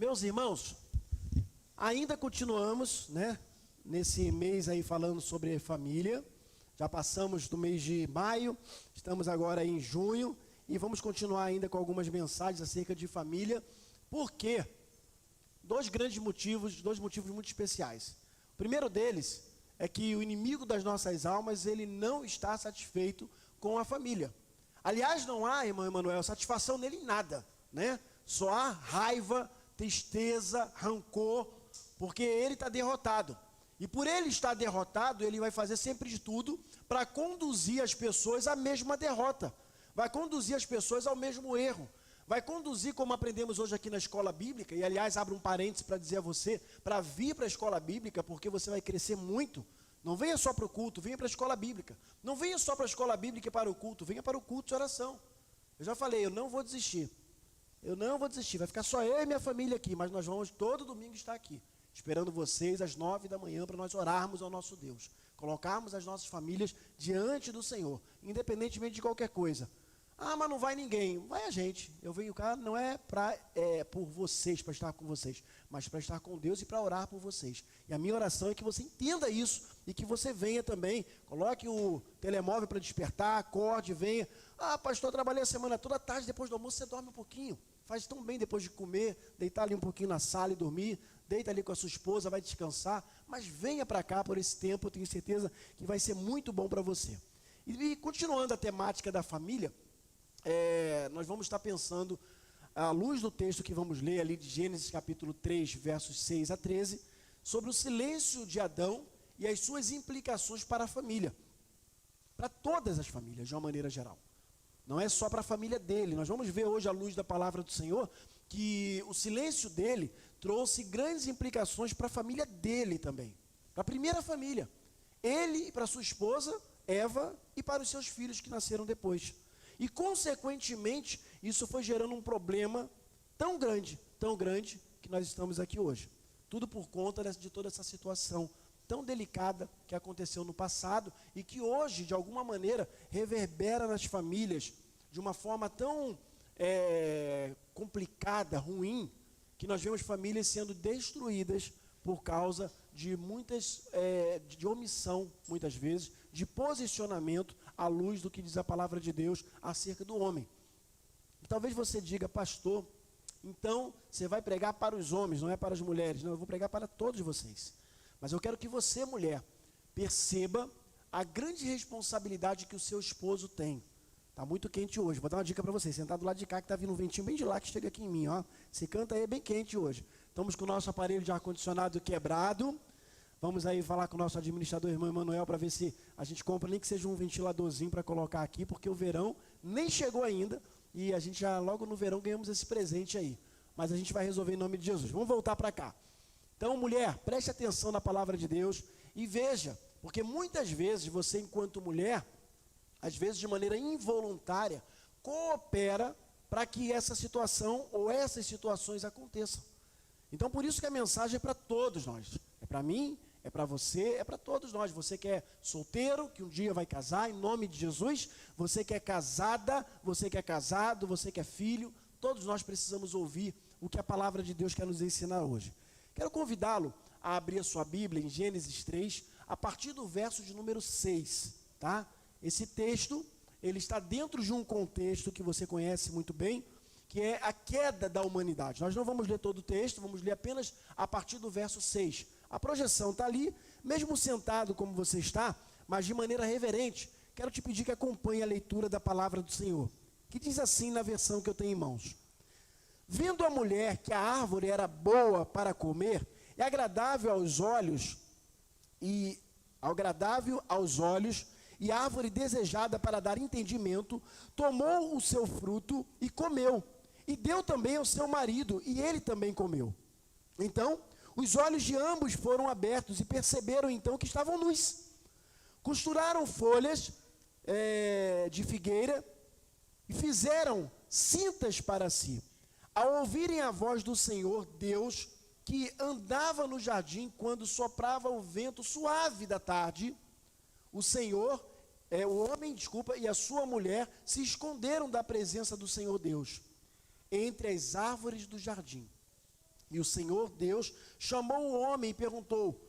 Meus irmãos, ainda continuamos, nesse mês aí falando sobre família. Já passamos do mês de maio, estamos agora em junho e vamos continuar ainda com algumas mensagens acerca de família. Por quê? Dois motivos muito especiais. O primeiro deles é que o inimigo das nossas almas, ele não está satisfeito com a família. Aliás, não há, irmão Emanuel, satisfação nele em nada, Só há raiva, tristeza, rancor, porque ele está derrotado. E por ele estar derrotado, ele vai fazer sempre de tudo para conduzir as pessoas à mesma derrota. Vai conduzir as pessoas ao mesmo erro. Vai conduzir, como aprendemos hoje aqui na escola bíblica, e aliás, abro um parênteses para dizer a você, para vir para a escola bíblica, porque você vai crescer muito. Não venha só para o culto, venha para a escola bíblica. Não venha só para a escola bíblica e para o culto, venha para o culto de oração. Eu já falei, eu não vou desistir. Vai ficar só eu e minha família aqui, mas nós vamos todo domingo estar aqui, esperando vocês às 9 da manhã para nós orarmos ao nosso Deus, colocarmos as nossas famílias diante do Senhor, independentemente de qualquer coisa. Ah, mas não vai ninguém. Vai a gente. Eu venho cá, não é por vocês, para estar com vocês, mas para estar com Deus e para orar por vocês. E a minha oração é que você entenda isso e que você venha também. Coloque o telemóvel para despertar, acorde, venha. Ah, pastor, eu trabalhei a semana toda, tarde, depois do almoço você dorme um pouquinho. Faz tão bem depois de comer, deitar ali um pouquinho na sala e dormir. Deita ali com a sua esposa, vai descansar. Mas venha para cá por esse tempo, eu tenho certeza que vai ser muito bom para você. E continuando a temática da família, nós vamos estar pensando, à luz do texto que vamos ler ali de Gênesis capítulo 3, versos 6 a 13, sobre o silêncio de Adão e as suas implicações para a família, para todas as famílias, de uma maneira geral. Não é só para a família dele. Nós vamos ver hoje, à luz da palavra do Senhor, que o silêncio dele trouxe grandes implicações para a família dele também, para a primeira família, ele e para sua esposa, Eva, e para os seus filhos que nasceram depois. E, consequentemente, isso foi gerando um problema tão grande, que nós estamos aqui hoje. Tudo por conta de toda essa situação tão delicada que aconteceu no passado e que hoje, de alguma maneira, reverbera nas famílias de uma forma tão complicada, ruim, que nós vemos famílias sendo destruídas por causa de de omissão, muitas vezes, de posicionamento à luz do que diz a palavra de Deus acerca do homem. E talvez você diga, pastor, então você vai pregar para os homens, não é para as mulheres. Não, eu vou pregar para todos vocês. Mas eu quero que você, mulher, perceba a grande responsabilidade que o seu esposo tem. Está muito quente hoje. Vou dar uma dica para você. Sentar do lado de cá, que está vindo um ventinho bem de lá, que chega aqui em mim. Esse canto aí é bem quente hoje. Estamos com o nosso aparelho de ar-condicionado quebrado. Vamos aí falar com o nosso administrador, irmão Emanuel, para ver se a gente compra nem que seja um ventiladorzinho para colocar aqui, porque o verão nem chegou ainda e a gente já logo no verão ganhamos esse presente aí. Mas a gente vai resolver em nome de Jesus. Vamos voltar para cá. Então, mulher, preste atenção na palavra de Deus e veja, porque muitas vezes você, enquanto mulher, às vezes de maneira involuntária, coopera para que essa situação ou essas situações aconteçam. Então, por isso que a mensagem é para todos nós. É para mim, é para você, é para todos nós. Você que é solteiro, que um dia vai casar, em nome de Jesus. Você que é casada, você que é casado, você que é filho. Todos nós precisamos ouvir o que a palavra de Deus quer nos ensinar hoje. Quero convidá-lo a abrir a sua Bíblia em Gênesis 3, a partir do verso de número 6, tá? Esse texto, ele está dentro de um contexto que você conhece muito bem, que é a queda da humanidade. Nós não vamos ler todo o texto, vamos ler apenas a partir do verso 6. A projeção está ali, mesmo sentado como você está, mas de maneira reverente. Quero te pedir que acompanhe a leitura da palavra do Senhor, que diz assim na versão que eu tenho em mãos. Vendo a mulher que a árvore era boa para comer, e agradável aos olhos, e árvore desejada para dar entendimento, tomou o seu fruto e comeu, e deu também ao seu marido, e ele também comeu. Então, os olhos de ambos foram abertos e perceberam então que estavam nus. Costuraram folhas de figueira e fizeram cintas para si. Ao ouvirem a voz do Senhor Deus, que andava no jardim quando soprava o vento suave da tarde, o homem e a sua mulher se esconderam da presença do Senhor Deus, entre as árvores do jardim. E o Senhor Deus chamou o homem e perguntou: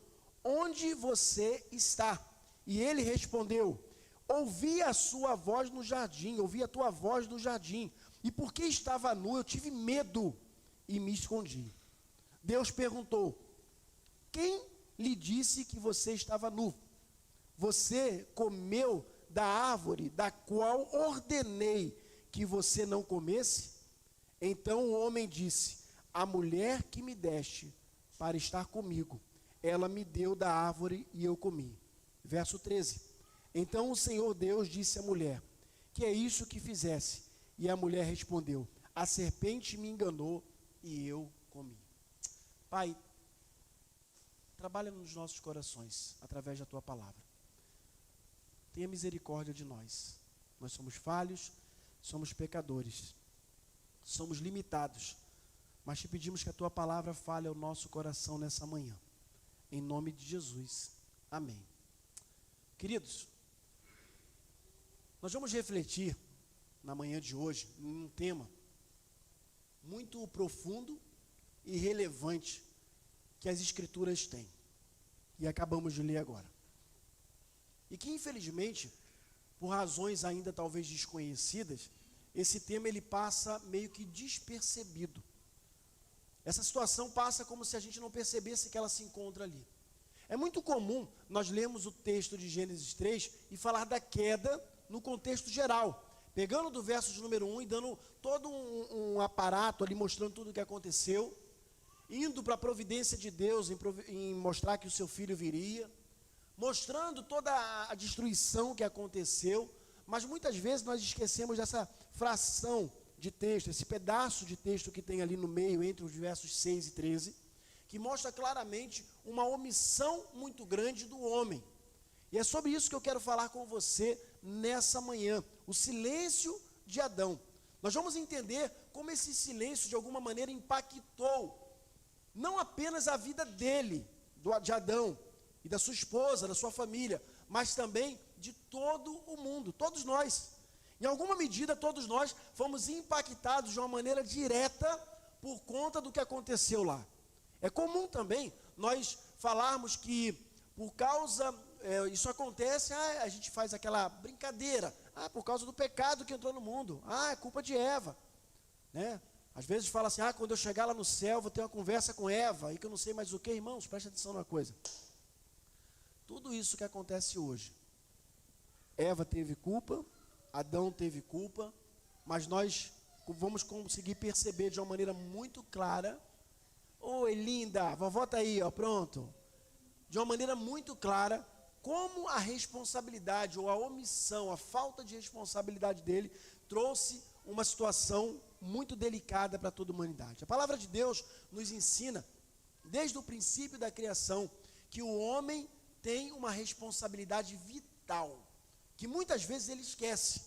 onde você está? E ele respondeu: ouvi a sua voz no jardim, ouvi a tua voz no jardim, e porque estava nu, eu tive medo e me escondi. Deus perguntou: quem lhe disse que você estava nu? Você comeu da árvore da qual ordenei que você não comesse? Então o homem disse: a mulher que me deste para estar comigo, ela me deu da árvore e eu comi. Verso 13. Então o Senhor Deus disse à mulher: que é isso que fizesse? E a mulher respondeu: a serpente me enganou e eu comi. Pai, trabalha nos nossos corações através da tua palavra. Tenha misericórdia de nós. Nós somos falhos, somos pecadores, somos limitados, mas te pedimos que a tua palavra fale ao nosso coração nessa manhã. Em nome de Jesus. Amém. Queridos, nós vamos refletir na manhã de hoje em um tema muito profundo e relevante que as Escrituras têm. E acabamos de ler agora. E que infelizmente, por razões ainda talvez desconhecidas, esse tema ele passa meio que despercebido. Essa situação passa como se a gente não percebesse que ela se encontra ali. É muito comum nós lermos o texto de Gênesis 3 e falar da queda no contexto geral, pegando do verso de número 1 e dando todo um aparato ali, mostrando tudo o que aconteceu, indo para a providência de Deus em mostrar que o seu filho viria, mostrando toda a destruição que aconteceu, mas muitas vezes nós esquecemos dessa fração de texto, esse pedaço de texto que tem ali no meio, entre os versos 6 e 13, que mostra claramente uma omissão muito grande do homem. E é sobre isso que eu quero falar com você nessa manhã, o silêncio de Adão. Nós vamos entender como esse silêncio de alguma maneira impactou, não apenas a vida dele, de Adão, e da sua esposa, da sua família, mas também de todo o mundo, todos nós. Em alguma medida, todos nós fomos impactados de uma maneira direta por conta do que aconteceu lá. É comum também nós falarmos que por causa, isso acontece, a gente faz aquela brincadeira, por causa do pecado que entrou no mundo, é culpa de Eva, né? Às vezes fala assim, quando eu chegar lá no céu, vou ter uma conversa com Eva, e que eu não sei mais o que, irmãos, preste atenção numa coisa. Tudo isso que acontece hoje, Eva teve culpa, Adão teve culpa, mas nós vamos conseguir perceber de uma maneira muito clara. Oi, linda, vovó está aí, pronto. De uma maneira muito clara, como a responsabilidade ou a omissão, a falta de responsabilidade dele, trouxe uma situação muito delicada para toda a humanidade. A palavra de Deus nos ensina, desde o princípio da criação, que o homem tem uma responsabilidade vital, que muitas vezes ele esquece,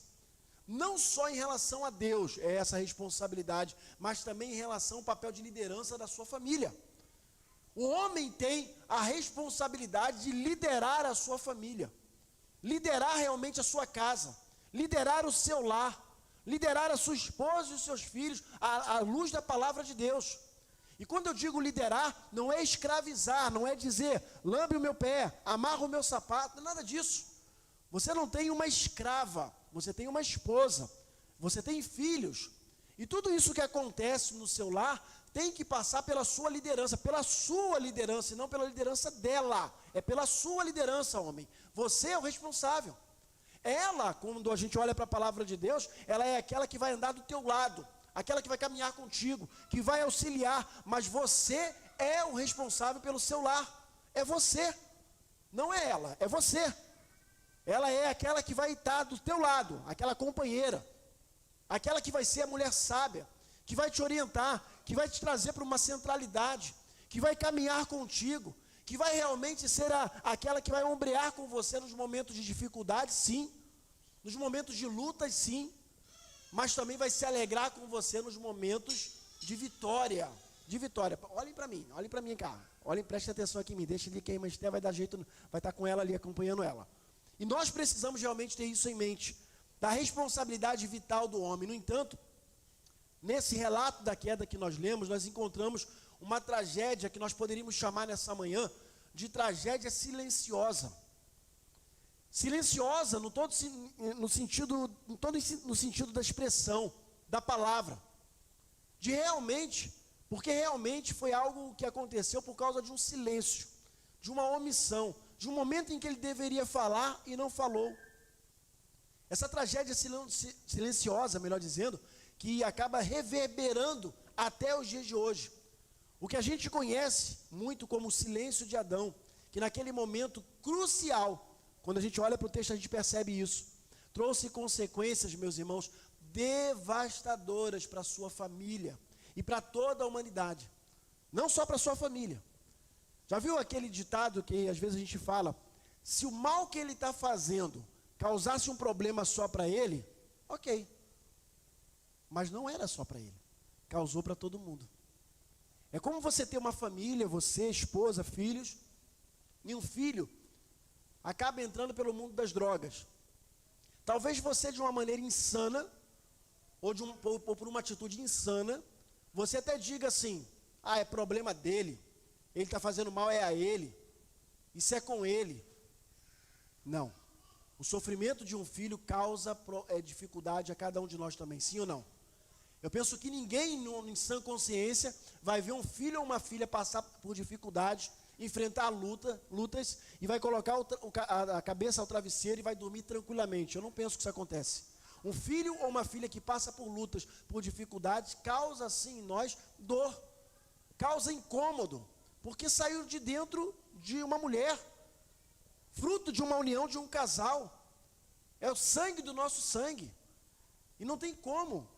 não só em relação a Deus, é essa responsabilidade, mas também em relação ao papel de liderança da sua família. O homem tem a responsabilidade de liderar a sua família, liderar realmente a sua casa, liderar o seu lar, liderar a sua esposa e os seus filhos, à luz da palavra de Deus. E quando eu digo liderar, não é escravizar, não é dizer, lambe o meu pé, amarra o meu sapato, nada disso. Você não tem uma escrava, você tem uma esposa, você tem filhos. E tudo isso que acontece no seu lar tem que passar pela sua liderança e não pela liderança dela. É pela sua liderança, homem. Você é o responsável. Ela, quando a gente olha para a palavra de Deus, ela é aquela que vai andar do teu lado, aquela que vai caminhar contigo, que vai auxiliar, mas você é o responsável pelo seu lar. É você, não é ela, é você. Ela é aquela que vai estar do teu lado, aquela companheira, aquela que vai ser a mulher sábia, que vai te orientar, que vai te trazer para uma centralidade, que vai caminhar contigo, que vai realmente ser aquela que vai ombrear com você nos momentos de dificuldade, sim, nos momentos de lutas, sim, mas também vai se alegrar com você nos momentos de vitória, Olhem para mim cá, prestem atenção aqui em mim, deixa ali que a irmã Esté vai dar jeito, vai estar com ela ali, acompanhando ela. E nós precisamos realmente ter isso em mente, da responsabilidade vital do homem. No entanto, nesse relato da queda que nós lemos, nós encontramos uma tragédia que nós poderíamos chamar nessa manhã de tragédia silenciosa. Silenciosa no sentido da expressão, da palavra. Porque realmente foi algo que aconteceu por causa de um silêncio, de uma omissão, de um momento em que ele deveria falar e não falou. Essa tragédia silenciosa, melhor dizendo, que acaba reverberando até os dias de hoje. O que a gente conhece muito como o silêncio de Adão, que naquele momento crucial, quando a gente olha para o texto a gente percebe isso, trouxe consequências, meus irmãos, devastadoras para a sua família e para toda a humanidade, não só para a sua família. Já viu aquele ditado que às vezes a gente fala, se o mal que ele está fazendo causasse um problema só para ele, ok, mas não era só para ele, causou para todo mundo. É como você ter uma família, você, esposa, filhos, e um filho acaba entrando pelo mundo das drogas. Talvez você, de uma maneira insana, ou por uma atitude insana, você até diga assim, é problema dele, ele está fazendo mal é a ele, isso é com ele. Não, o sofrimento de um filho causa dificuldade a cada um de nós também, sim ou não? Eu penso que ninguém em sã consciência vai ver um filho ou uma filha passar por dificuldades, enfrentar lutas e vai colocar a cabeça ao travesseiro e vai dormir tranquilamente. Eu não penso que isso acontece. Um filho ou uma filha que passa por lutas, por dificuldades, causa sim em nós dor, causa incômodo, porque saiu de dentro de uma mulher, fruto de uma união de um casal, é o sangue do nosso sangue, e não tem como.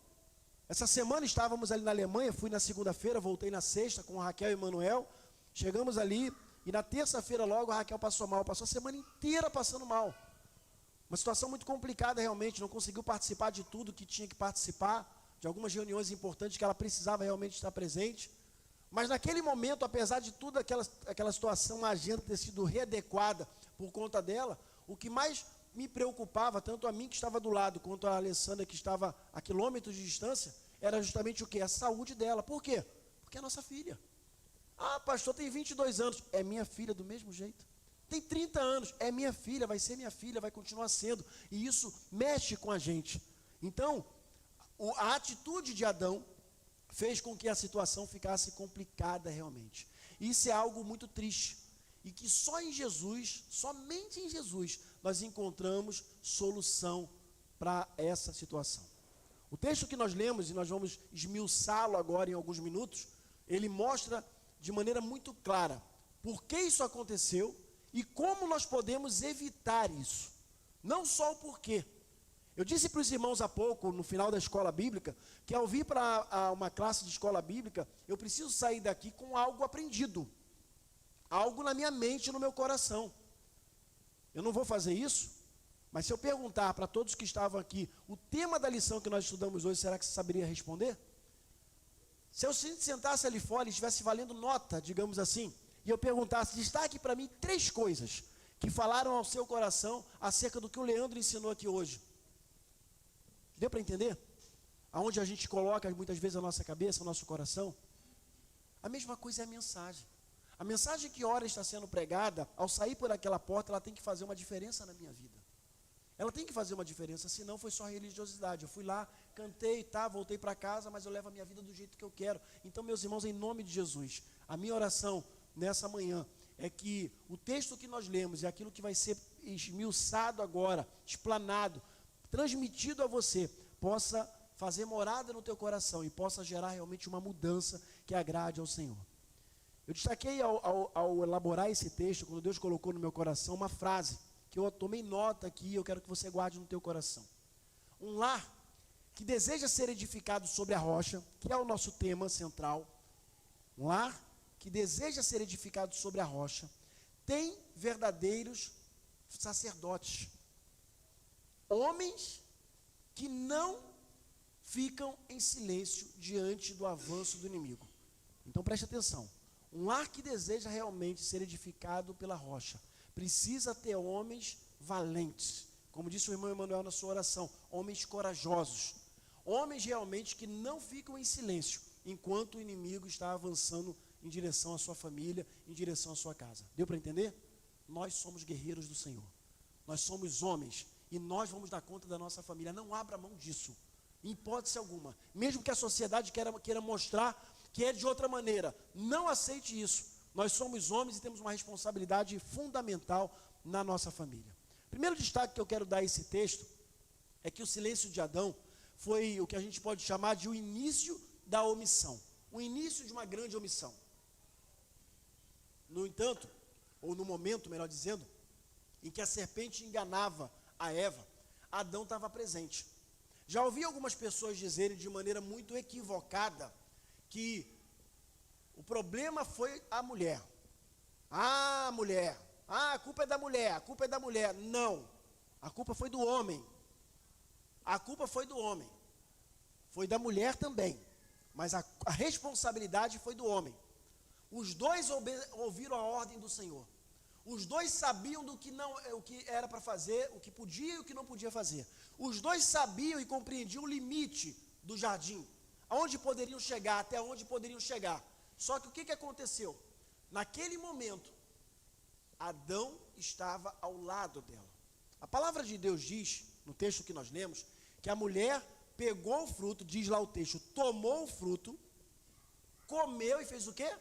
Essa semana estávamos ali na Alemanha, fui na segunda-feira, voltei na sexta com a Raquel e o Emanuel, chegamos ali, e na terça-feira logo a Raquel passou mal, passou a semana inteira passando mal. Uma situação muito complicada realmente, não conseguiu participar de tudo que tinha que participar, de algumas reuniões importantes que ela precisava realmente estar presente. Mas naquele momento, apesar de tudo aquela situação, a agenda ter sido readequada por conta dela, o que mais me preocupava, tanto a mim que estava do lado, quanto a Alessandra que estava a quilômetros de distância, era justamente o quê? A saúde dela. Por quê? Porque é nossa filha. Pastor, tem 22 anos. É minha filha do mesmo jeito. Tem 30 anos. É minha filha, vai ser minha filha, vai continuar sendo. E isso mexe com a gente. Então, a atitude de Adão fez com que a situação ficasse complicada realmente. Isso é algo muito triste. E que só em Jesus, somente em Jesus, nós encontramos solução para essa situação. O texto que nós lemos, e nós vamos esmiuçá-lo agora em alguns minutos, ele mostra de maneira muito clara por que isso aconteceu e como nós podemos evitar isso. Não só o porquê. Eu disse para os irmãos há pouco, no final da escola bíblica, que ao vir para uma classe de escola bíblica, eu preciso sair daqui com algo aprendido. Algo na minha mente e no meu coração. Eu não vou fazer isso, mas se eu perguntar para todos que estavam aqui, o tema da lição que nós estudamos hoje, será que você saberia responder? Se eu sentasse ali fora e estivesse valendo nota, digamos assim, e eu perguntasse, destaque para mim 3 coisas que falaram ao seu coração acerca do que o Leandro ensinou aqui hoje. Deu para entender? Aonde a gente coloca muitas vezes a nossa cabeça, o nosso coração? A mesma coisa é a mensagem. A mensagem que ora está sendo pregada, ao sair por aquela porta, ela tem que fazer uma diferença na minha vida. Ela tem que fazer uma diferença, senão foi só religiosidade. Eu fui lá, cantei, voltei para casa, mas eu levo a minha vida do jeito que eu quero. Então, meus irmãos, em nome de Jesus, a minha oração nessa manhã é que o texto que nós lemos e aquilo que vai ser esmiuçado agora, explanado, transmitido a você, possa fazer morada no teu coração e possa gerar realmente uma mudança que agrade ao Senhor. Eu destaquei ao elaborar esse texto, quando Deus colocou no meu coração, uma frase que eu tomei nota aqui e eu quero que você guarde no teu coração. Um lar que deseja ser edificado sobre a rocha, que é o nosso tema central, um lar que deseja ser edificado sobre a rocha, tem verdadeiros sacerdotes, homens que não ficam em silêncio diante do avanço do inimigo. Então preste atenção. Um lar que deseja realmente ser edificado pela rocha, precisa ter homens valentes, como disse o irmão Emanuel na sua oração, homens corajosos, homens realmente que não ficam em silêncio, enquanto o inimigo está avançando em direção à sua família, em direção à sua casa. Deu para entender? Nós somos guerreiros do Senhor. Nós somos homens e nós vamos dar conta da nossa família. Não abra mão disso, em hipótese alguma. Mesmo que a sociedade queira mostrar que é de outra maneira, não aceite isso. Nós somos homens e temos uma responsabilidade fundamental na nossa família. Primeiro destaque que eu quero dar a esse texto é que o silêncio de Adão foi o que a gente pode chamar de o início da omissão, o início de uma grande omissão. No entanto, ou no momento, melhor dizendo, em que a serpente enganava a Eva, Adão estava presente. Já ouvi algumas pessoas dizerem de maneira muito equivocada que o problema foi a mulher. A mulher. A culpa é da mulher, a culpa é da mulher. Não, a culpa foi do homem. A culpa foi do homem. Foi da mulher também, mas a responsabilidade foi do homem. Os dois ouviram a ordem do Senhor. Os dois sabiam o que era para fazer, o que podia e o que não podia fazer. Os dois sabiam e compreendiam o limite do jardim, aonde poderiam chegar, até onde poderiam chegar. Só que o que aconteceu? Naquele momento, Adão estava ao lado dela. A palavra de Deus diz, no texto que nós lemos, que a mulher pegou o fruto, diz lá o texto, tomou o fruto, comeu e fez o quê?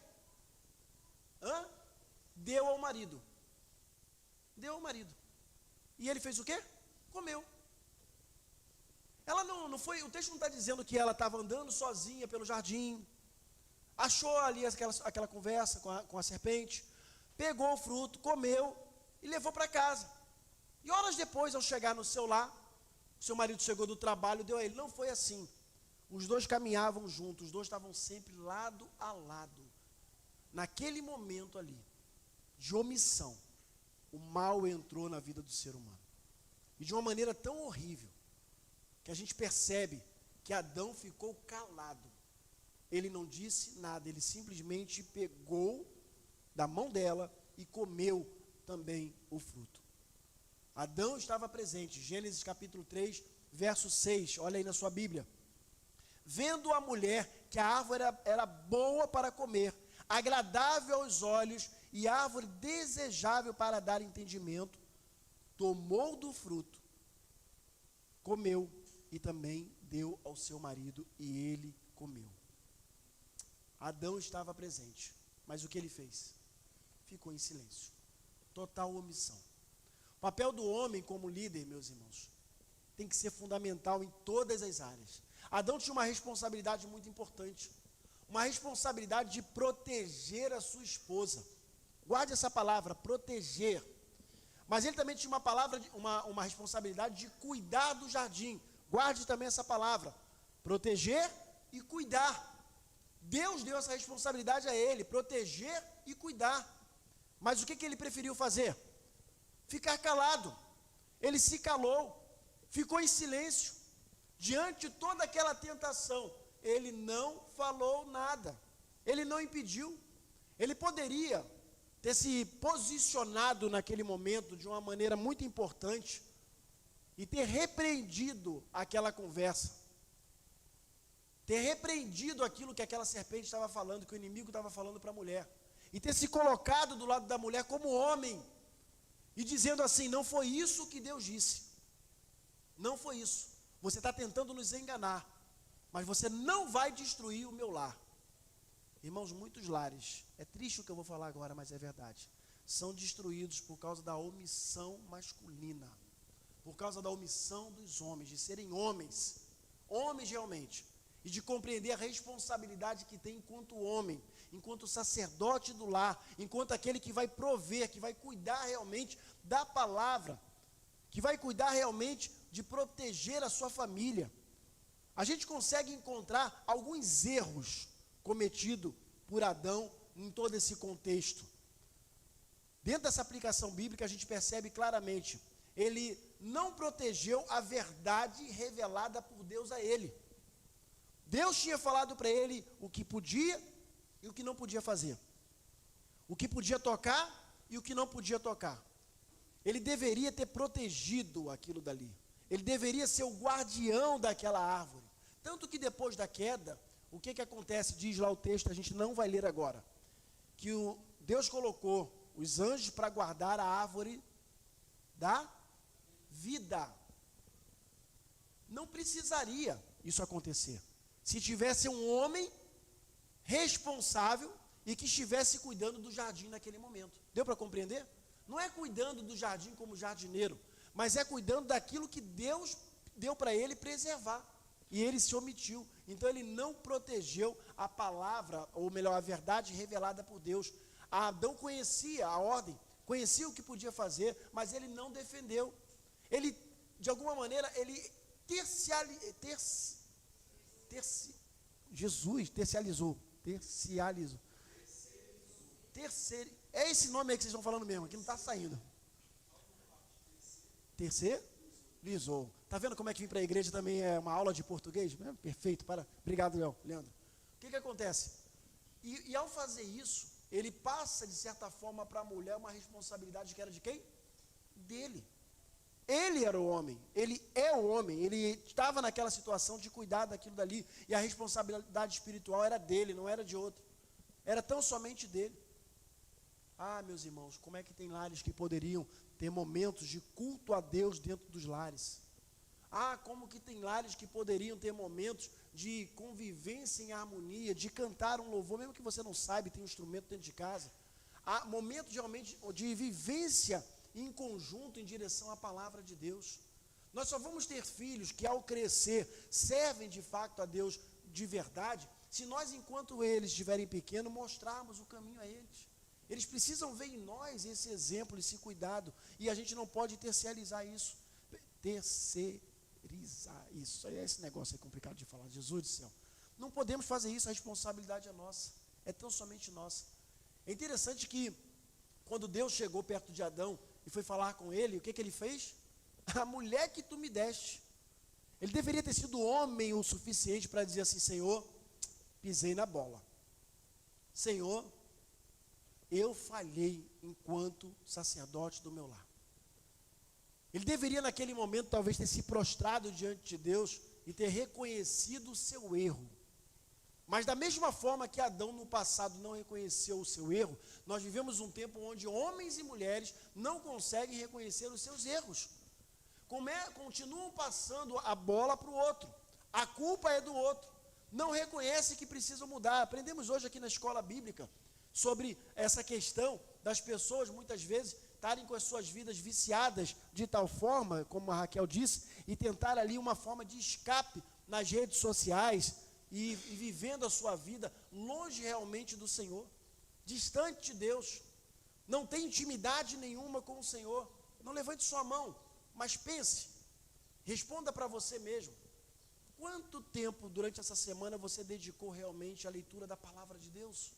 Deu ao marido. Deu ao marido. E ele fez o quê? Comeu. Ela não foi, o texto não está dizendo que ela estava andando sozinha pelo jardim, achou ali aquela conversa com a serpente, pegou o fruto, comeu e levou para casa. E horas depois, ao chegar no seu lar, seu marido chegou do trabalho, deu a ele. Não foi assim. Os dois caminhavam juntos, os dois estavam sempre lado a lado. Naquele momento ali, de omissão, o mal entrou na vida do ser humano. E de uma maneira tão horrível, que a gente percebe que Adão ficou calado. Ele não disse nada, ele simplesmente pegou da mão dela e comeu também o fruto. Adão estava presente, Gênesis capítulo 3, verso 6, olha aí na sua Bíblia. Vendo a mulher que a árvore era boa para comer, agradável aos olhos e árvore desejável para dar entendimento, tomou do fruto, comeu e também deu ao seu marido e ele comeu. Adão estava presente, mas o que ele fez? Ficou em silêncio, total omissão. O papel do homem como líder, meus irmãos, tem que ser fundamental em todas as áreas. Adão tinha uma responsabilidade muito importante, uma responsabilidade de proteger a sua esposa. Guarde essa palavra, proteger. Mas ele também tinha uma responsabilidade de cuidar do jardim. Guarde também essa palavra, proteger e cuidar. Deus deu essa responsabilidade a ele, proteger e cuidar. Mas o que ele preferiu fazer? Ficar calado. Ele se calou, ficou em silêncio. Diante de toda aquela tentação, ele não falou nada. Ele não impediu. Ele poderia ter se posicionado naquele momento de uma maneira muito importante e ter repreendido aquela conversa. Ter repreendido aquilo que aquela serpente estava falando, que o inimigo estava falando para a mulher. E ter se colocado do lado da mulher como homem. E dizendo assim, não foi isso que Deus disse. Não foi isso. Você está tentando nos enganar. Mas você não vai destruir o meu lar. Irmãos, muitos lares, é triste o que eu vou falar agora, mas é verdade, são destruídos por causa da omissão masculina. Por causa da omissão dos homens, de serem homens. Homens realmente. E de compreender a responsabilidade que tem enquanto homem, enquanto sacerdote do lar, enquanto aquele que vai prover, que vai cuidar realmente da palavra, que vai cuidar realmente de proteger a sua família. A gente consegue encontrar alguns erros cometidos por Adão em todo esse contexto. Dentro dessa aplicação bíblica a gente percebe claramente, ele não protegeu a verdade revelada por Deus a ele. Deus tinha falado para ele o que podia e o que não podia fazer. O que podia tocar e o que não podia tocar. Ele deveria ter protegido aquilo dali. Ele deveria ser o guardião daquela árvore. Tanto que depois da queda, o que acontece? Diz lá o texto, a gente não vai ler agora. que Deus colocou os anjos para guardar a árvore da vida. Não precisaria isso acontecer se tivesse um homem responsável e que estivesse cuidando do jardim naquele momento. Deu para compreender? Não é cuidando do jardim como jardineiro, mas é cuidando daquilo que Deus deu para ele preservar. E ele se omitiu. Então ele não protegeu a palavra, ou melhor, a verdade revelada por Deus. Adão conhecia a ordem, conhecia o que podia fazer, mas ele não defendeu. Ele, de alguma maneira, ele é esse nome aí que vocês estão falando mesmo, aqui não está saindo. Terceirizou. Está vendo como é que vir para a igreja também é uma aula de português? Perfeito, obrigado, Leandro. O que acontece? E ao fazer isso, ele passa, de certa forma, para a mulher uma responsabilidade que era de quem? Dele. Ele era o homem, ele é o homem, ele estava naquela situação de cuidar daquilo dali, e a responsabilidade espiritual era dele, não era de outro, era tão somente dele. Meus irmãos, como é que tem lares que poderiam ter momentos de culto a Deus dentro dos lares? Como que tem lares que poderiam ter momentos de convivência em harmonia, de cantar um louvor, mesmo que você não saiba, tem um instrumento dentro de casa. Momentos realmente de vivência em conjunto em direção à palavra de Deus. Nós só vamos ter filhos que ao crescer servem de fato a Deus de verdade, se nós, enquanto eles estiverem pequenos, mostrarmos o caminho a eles. Eles precisam ver em nós esse exemplo, esse cuidado, e a gente não pode terceirizar isso. Esse negócio é complicado de falar, Jesus do céu. Não podemos fazer isso, a responsabilidade é nossa, é tão somente nossa. É interessante que quando Deus chegou perto de Adão e foi falar com ele, o que ele fez? A mulher que tu me deste. Ele deveria ter sido homem o suficiente para dizer assim: Senhor, pisei na bola. Senhor, eu falhei enquanto sacerdote do meu lar. Ele deveria naquele momento talvez ter se prostrado diante de Deus e ter reconhecido o seu erro. Mas da mesma forma que Adão no passado não reconheceu o seu erro, nós vivemos um tempo onde homens e mulheres não conseguem reconhecer os seus erros. Continuam passando a bola para o outro. A culpa é do outro. Não reconhece que precisam mudar. Aprendemos hoje aqui na escola bíblica sobre essa questão das pessoas muitas vezes estarem com as suas vidas viciadas de tal forma, como a Raquel disse, e tentar ali uma forma de escape nas redes sociais, e vivendo a sua vida longe realmente do Senhor, distante de Deus, não tem intimidade nenhuma com o Senhor. Não levante sua mão, mas pense, responda para você mesmo: quanto tempo durante essa semana você dedicou realmente à leitura da palavra de Deus?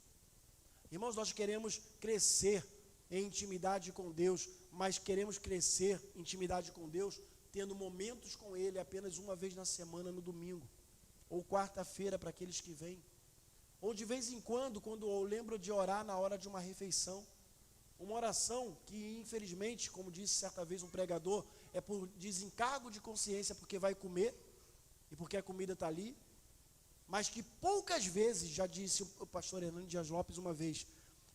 Irmãos, nós queremos crescer em intimidade com Deus, mas queremos crescer em intimidade com Deus tendo momentos com Ele apenas uma vez na semana, no domingo, ou quarta-feira para aqueles que vêm, ou de vez em quando eu lembro de orar na hora de uma refeição, uma oração que infelizmente, como disse certa vez um pregador, é por desencargo de consciência, porque vai comer, e porque a comida está ali, mas que poucas vezes, já disse o pastor Hernando Dias Lopes uma vez,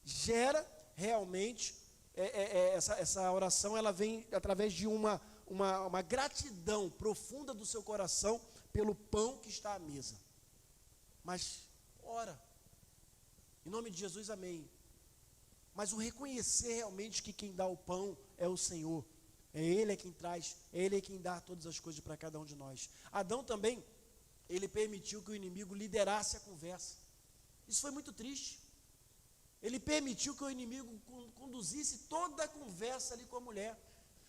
gera realmente, essa oração, ela vem através de uma gratidão profunda do seu coração pelo pão que está à mesa. Mas, ora, em nome de Jesus, amém. Mas o reconhecer realmente que quem dá o pão é o Senhor, é Ele quem traz, é Ele quem dá todas as coisas para cada um de nós. Adão também, ele permitiu que o inimigo liderasse a conversa. Isso foi muito triste. Ele permitiu que o inimigo conduzisse toda a conversa ali com a mulher.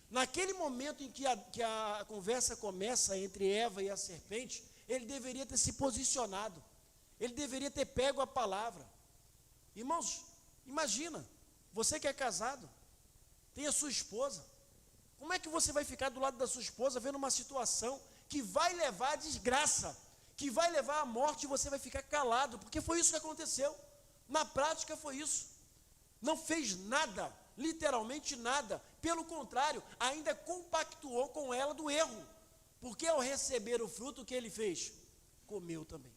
Naquele momento em que a conversa começa entre Eva e a serpente, ele deveria ter se posicionado, ele deveria ter pego a palavra. Irmãos, imagina, você que é casado, tem a sua esposa, como é que você vai ficar do lado da sua esposa vendo uma situação que vai levar à desgraça, que vai levar à morte, e você vai ficar calado, porque foi isso que aconteceu, na prática foi isso, não fez nada, literalmente nada, pelo contrário, ainda compactuou com ela do erro, porque ao receber o fruto, o que ele fez? Comeu também,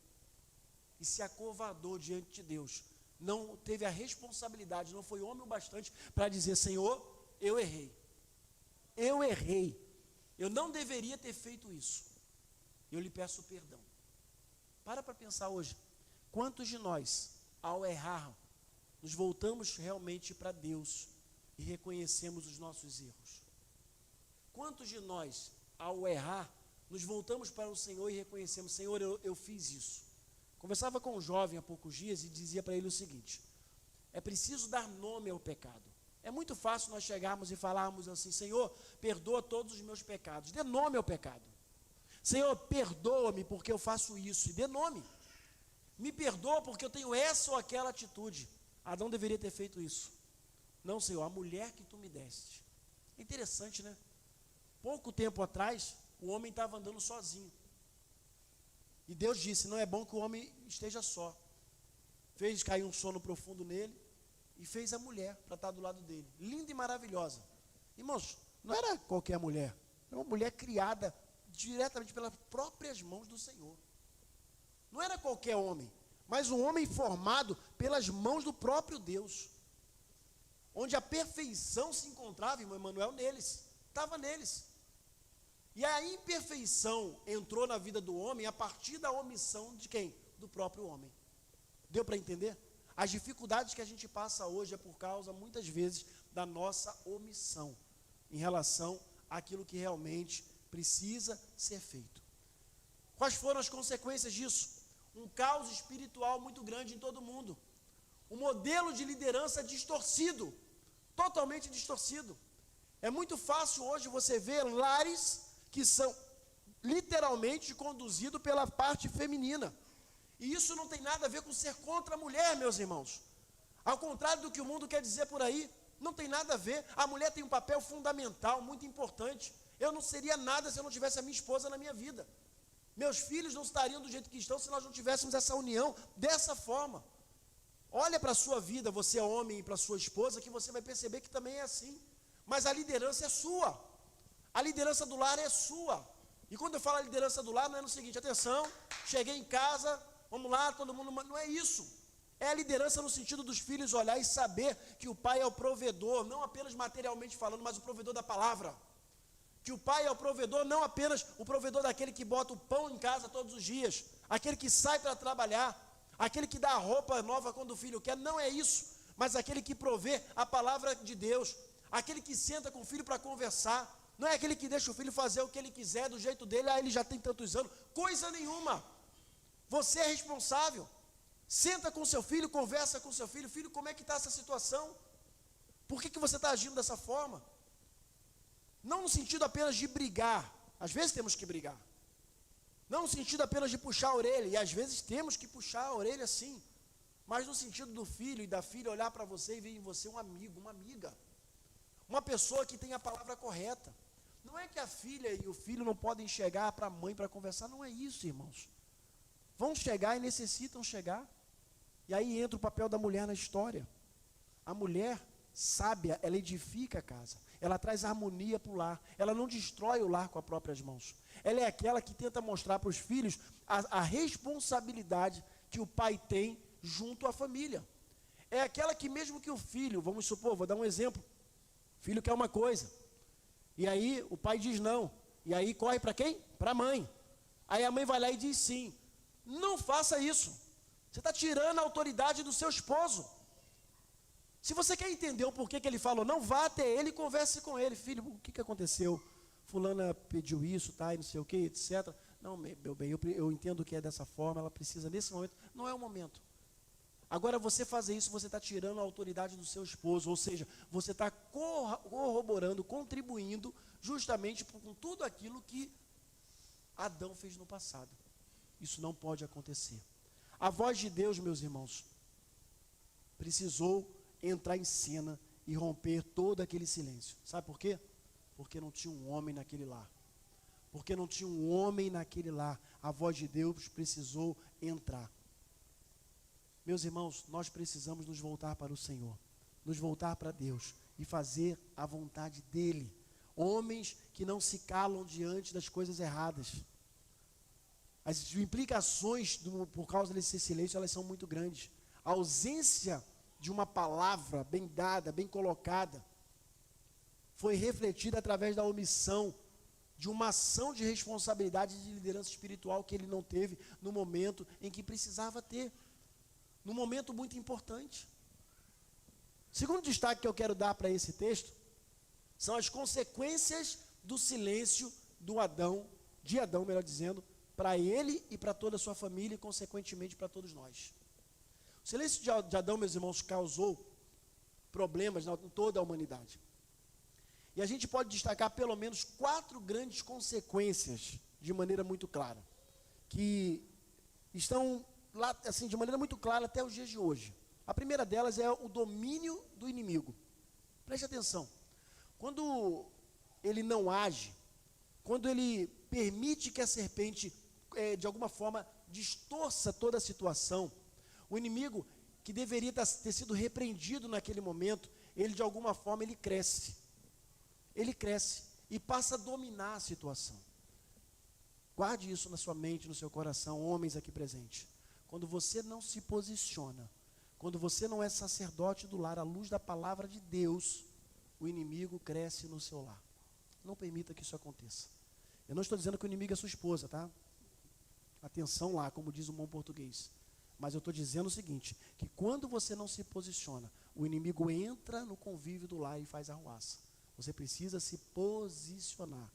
e se acovardou diante de Deus, não teve a responsabilidade, não foi homem o bastante para dizer: Senhor, eu errei, eu não deveria ter feito isso, eu lhe peço perdão. Para pensar hoje, quantos de nós, ao errar, nos voltamos realmente para Deus e reconhecemos os nossos erros? Quantos de nós, ao errar, nos voltamos para o Senhor e reconhecemos: Senhor, eu fiz isso? Conversava com um jovem há poucos dias e dizia para ele o seguinte: é preciso dar nome ao pecado. É muito fácil nós chegarmos e falarmos assim: Senhor, perdoa todos os meus pecados. Dê nome ao pecado. Senhor, perdoa-me porque eu faço isso. E dê nome. Me perdoa porque eu tenho essa ou aquela atitude. Adão deveria ter feito isso. Não, Senhor, a mulher que tu me deste. É interessante, né? Pouco tempo atrás, o homem estava andando sozinho. E Deus disse: não é bom que o homem esteja só. Fez cair um sono profundo nele e fez a mulher para estar do lado dele. Linda e maravilhosa. Irmãos, não era qualquer mulher. Era uma mulher criada diretamente pelas próprias mãos do Senhor. Não era qualquer homem, mas um homem formado pelas mãos do próprio Deus. Onde a perfeição se encontrava, irmão Emanuel, neles. Estava neles. E a imperfeição entrou na vida do homem a partir da omissão de quem? Do próprio homem. Deu para entender? As dificuldades que a gente passa hoje é por causa, muitas vezes, da nossa omissão em relação àquilo que realmente precisa ser feito. Quais foram as consequências disso? Um caos espiritual muito grande em todo mundo. Um modelo de liderança distorcido, totalmente distorcido. É muito fácil hoje você ver lares que são literalmente conduzidos pela parte feminina. E isso não tem nada a ver com ser contra a mulher, meus irmãos. Ao contrário do que o mundo quer dizer por aí, não tem nada a ver. A mulher tem um papel fundamental, muito importante. Eu não seria nada se eu não tivesse a minha esposa na minha vida. Meus filhos não estariam do jeito que estão se nós não tivéssemos essa união dessa forma. Olha para a sua vida, você é homem, e para a sua esposa, que você vai perceber que também é assim. Mas a liderança é sua. A liderança do lar é sua. E quando eu falo a liderança do lar, não é no seguinte: atenção, cheguei em casa, vamos lá, todo mundo... Não é isso. É a liderança no sentido dos filhos olhar e saber que o pai é o provedor, não apenas materialmente falando, mas o provedor da palavra. Que o pai é o provedor, não apenas o provedor daquele que bota o pão em casa todos os dias, aquele que sai para trabalhar, aquele que dá a roupa nova quando o filho quer. Não é isso, mas aquele que provê a palavra de Deus, aquele que senta com o filho para conversar. Não é aquele que deixa o filho fazer o que ele quiser, do jeito dele: ele já tem tantos anos. Coisa nenhuma. Você é responsável. Senta com seu filho, conversa com seu filho: filho, como é que está essa situação? Por que você está agindo dessa forma? Não no sentido apenas de brigar. Às vezes temos que brigar. Não no sentido apenas de puxar a orelha. E às vezes temos que puxar a orelha sim. Mas no sentido do filho e da filha olhar para você e ver em você um amigo, uma amiga. Uma pessoa que tem a palavra correta. Não é que a filha e o filho não podem chegar para a mãe para conversar. Não é isso, irmãos. Vão chegar e necessitam chegar. E aí entra o papel da mulher na história. A mulher sábia, ela edifica a casa. Ela traz harmonia para o lar. Ela não destrói o lar com as próprias mãos. Ela é aquela que tenta mostrar para os filhos a responsabilidade que o pai tem junto à família. É aquela que mesmo que o filho, vamos supor, vou dar um exemplo. O filho quer uma coisa. E aí o pai diz não. E aí corre para quem? Para a mãe. Aí a mãe vai lá e diz sim. Não faça isso. Você está tirando a autoridade do seu esposo. Se você quer entender o porquê que ele falou não, vá até ele e converse com ele. Filho, o que aconteceu? Fulana pediu isso, tá, e não sei o que, etc. Não, meu bem, eu entendo que é dessa forma, ela precisa nesse momento. Não é o momento. Agora, você fazer isso, você está tirando a autoridade do seu esposo. Ou seja, você está corroborando, contribuindo justamente com tudo aquilo que Adão fez no passado. Isso não pode acontecer. A voz de Deus, meus irmãos, precisou entrar em cena e romper todo aquele silêncio. Sabe por quê? Porque não tinha um homem naquele lar. Porque não tinha um homem naquele lar. A voz de Deus precisou entrar. Meus irmãos, nós precisamos nos voltar para o Senhor. Nos voltar para Deus e fazer a vontade dEle. Homens que não se calam diante das coisas erradas. As implicações por causa desse silêncio, elas são muito grandes. A ausência de uma palavra bem dada, bem colocada, foi refletida através da omissão de uma ação de responsabilidade de liderança espiritual que ele não teve no momento em que precisava ter, num momento muito importante. Segundo destaque que eu quero dar para esse texto, são as consequências do silêncio de Adão, melhor dizendo, para ele e para toda a sua família e, consequentemente, para todos nós. O silêncio de Adão, meus irmãos, causou problemas em toda a humanidade. E a gente pode destacar pelo menos 4 grandes consequências, de maneira muito clara, que estão lá, assim, de maneira muito clara até os dias de hoje. A primeira delas é o domínio do inimigo. Preste atenção. Quando ele não age, quando ele permite que a serpente, de alguma forma, distorça toda a situação, o inimigo, que deveria ter sido repreendido naquele momento, ele de alguma forma, ele cresce e passa a dominar a situação. Guarde isso na sua mente, no seu coração, homens aqui presentes. Quando você não se posiciona, quando você não é sacerdote do lar, à luz da palavra de Deus, o inimigo cresce no seu lar. Não permita que isso aconteça. Eu não estou dizendo que o inimigo é sua esposa, tá? Atenção lá, como diz o bom português. Mas eu estou dizendo o seguinte, que quando você não se posiciona, o inimigo entra no convívio do lar e faz arruaça. Você precisa se posicionar.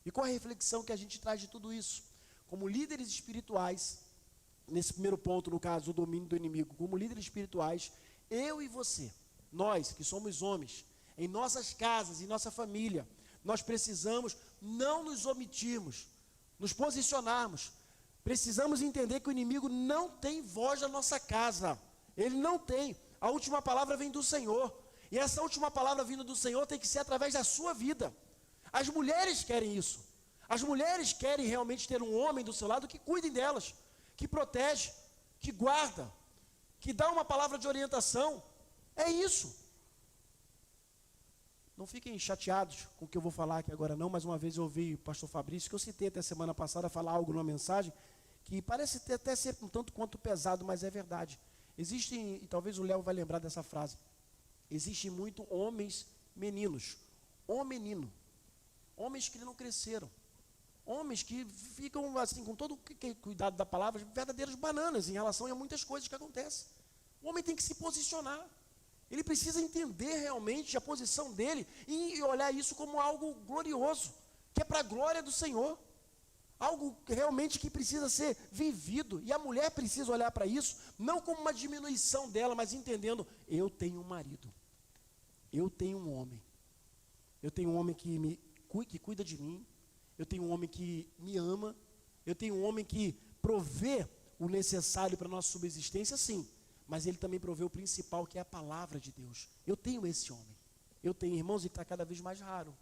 E qual a reflexão que a gente traz de tudo isso? Como líderes espirituais, nesse primeiro ponto, no caso, o domínio do inimigo, como líderes espirituais, eu e você, nós que somos homens, em nossas casas, em nossa família, nós precisamos não nos omitirmos, nos posicionarmos. Precisamos entender que o inimigo não tem voz na nossa casa. Ele não tem. A última palavra vem do Senhor. E essa última palavra vindo do Senhor tem que ser através da sua vida. As mulheres querem isso. As mulheres querem realmente ter um homem do seu lado que cuide delas, que protege, que guarda, que dá uma palavra de orientação. É isso. Não fiquem chateados com o que eu vou falar aqui agora não. Mais uma vez eu ouvi o pastor Fabrício, que eu citei até semana passada, falar algo numa mensagem, que parece até ser um tanto quanto pesado, mas é verdade. Existem, e talvez o Léo vai lembrar dessa frase, existem muito homens meninos, homens que não cresceram, homens que ficam assim, com todo o cuidado da palavra, verdadeiros bananas em relação a muitas coisas que acontecem. O homem tem que se posicionar, ele precisa entender realmente a posição dele e olhar isso como algo glorioso, que é para a glória do Senhor, algo realmente que precisa ser vivido, e a mulher precisa olhar para isso, não como uma diminuição dela, mas entendendo, eu tenho um marido, eu tenho um homem que cuida de mim, eu tenho um homem que me ama, eu tenho um homem que provê o necessário para a nossa subsistência, sim, mas ele também provê o principal, que é a palavra de Deus. Eu tenho esse homem, eu tenho, irmãos, e está cada vez mais raro.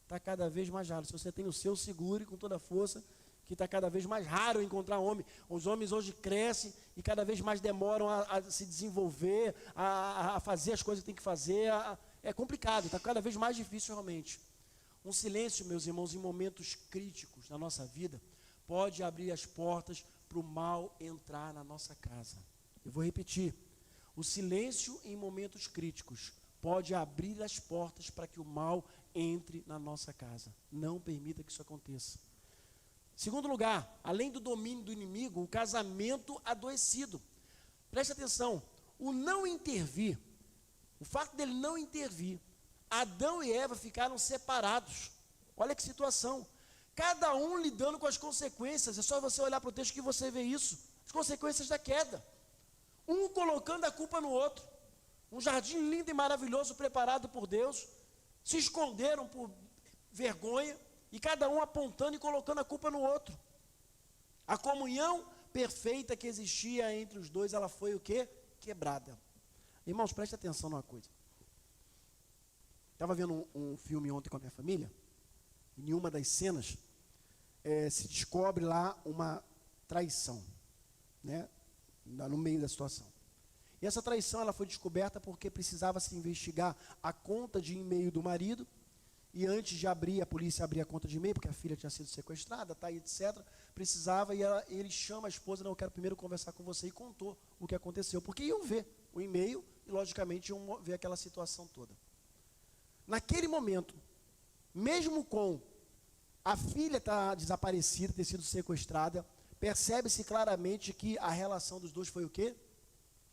Está cada vez mais raro. Se você tem o seu, segure com toda a força, que está cada vez mais raro encontrar homem. Os homens hoje crescem e cada vez mais demoram a se desenvolver, a fazer as coisas que tem que fazer. É complicado, está cada vez mais difícil realmente. Um silêncio, meus irmãos, em momentos críticos na nossa vida, pode abrir as portas para o mal entrar na nossa casa. Eu vou repetir. O silêncio em momentos críticos pode abrir as portas para que o mal entre na nossa casa. Não permita que isso aconteça. Segundo lugar, além do domínio do inimigo, o casamento adoecido. Preste atenção, o não intervir, o fato dele não intervir, Adão e Eva ficaram separados. Olha que situação. Cada um lidando com as consequências. É só você olhar para o texto que você vê isso. As consequências da queda. Um colocando a culpa no outro. Um jardim lindo e maravilhoso preparado por Deus. Se esconderam por vergonha. E cada um apontando e colocando a culpa no outro. A comunhão perfeita que existia entre os dois, ela foi o quê? Quebrada. Irmãos, preste atenção numa coisa. Estava vendo um filme ontem com a minha família. E em uma das cenas, se descobre lá uma traição. Né? No meio da situação. E essa traição ela foi descoberta porque precisava se investigar a conta de e-mail do marido. E antes de abrir, a polícia abrir a conta de e-mail, porque a filha tinha sido sequestrada, tá, etc., precisava, e ele chama a esposa, não, eu quero primeiro conversar com você, e contou o que aconteceu, porque iam ver o e-mail, e logicamente iam ver aquela situação toda. Naquele momento, mesmo com a filha estar desaparecida, ter sido sequestrada, percebe-se claramente que a relação dos dois foi o quê?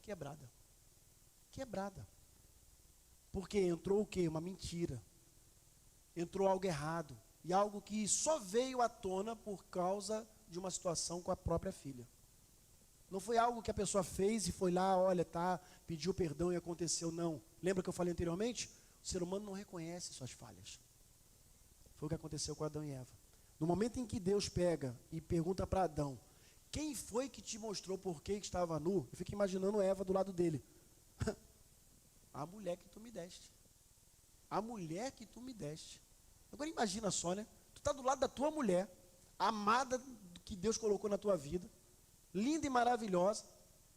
Quebrada. Quebrada. Porque entrou o quê? Uma mentira. Entrou algo errado. E algo que só veio à tona por causa de uma situação com a própria filha. Não foi algo que a pessoa fez e foi lá, olha, tá, pediu perdão e aconteceu, não. Lembra que eu falei anteriormente? O ser humano não reconhece suas falhas. Foi o que aconteceu com Adão e Eva. No momento em que Deus pega e pergunta para Adão, quem foi que te mostrou por que estava nu? Eu fico imaginando Eva do lado dele. A mulher que tu me deste. A mulher que tu me deste. Agora imagina só, né? Tu está do lado da tua mulher, amada que Deus colocou na tua vida, linda e maravilhosa.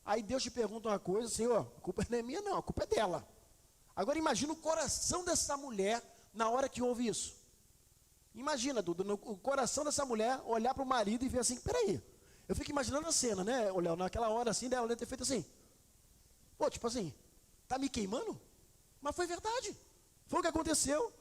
Aí Deus te pergunta uma coisa, Senhor, a culpa não é minha não, a culpa é dela. Agora imagina o coração dessa mulher na hora que ouve isso. Imagina, Duda, o coração dessa mulher olhar para o marido e ver assim, peraí, eu fico imaginando a cena, né, Léo, naquela hora assim, ela deve ter feito assim, pô, tipo assim, tá me queimando? Mas foi verdade, foi o que aconteceu.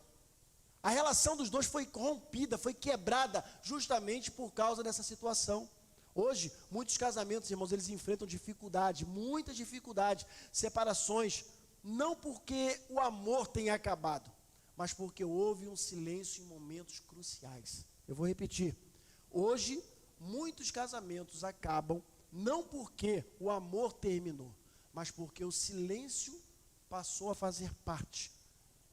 A relação dos dois foi corrompida, foi quebrada, justamente por causa dessa situação. Hoje, muitos casamentos, irmãos, eles enfrentam dificuldade, muita dificuldade, separações, não porque o amor tenha acabado, mas porque houve um silêncio em momentos cruciais. Eu vou repetir. Hoje, muitos casamentos acabam, não porque o amor terminou, mas porque o silêncio passou a fazer parte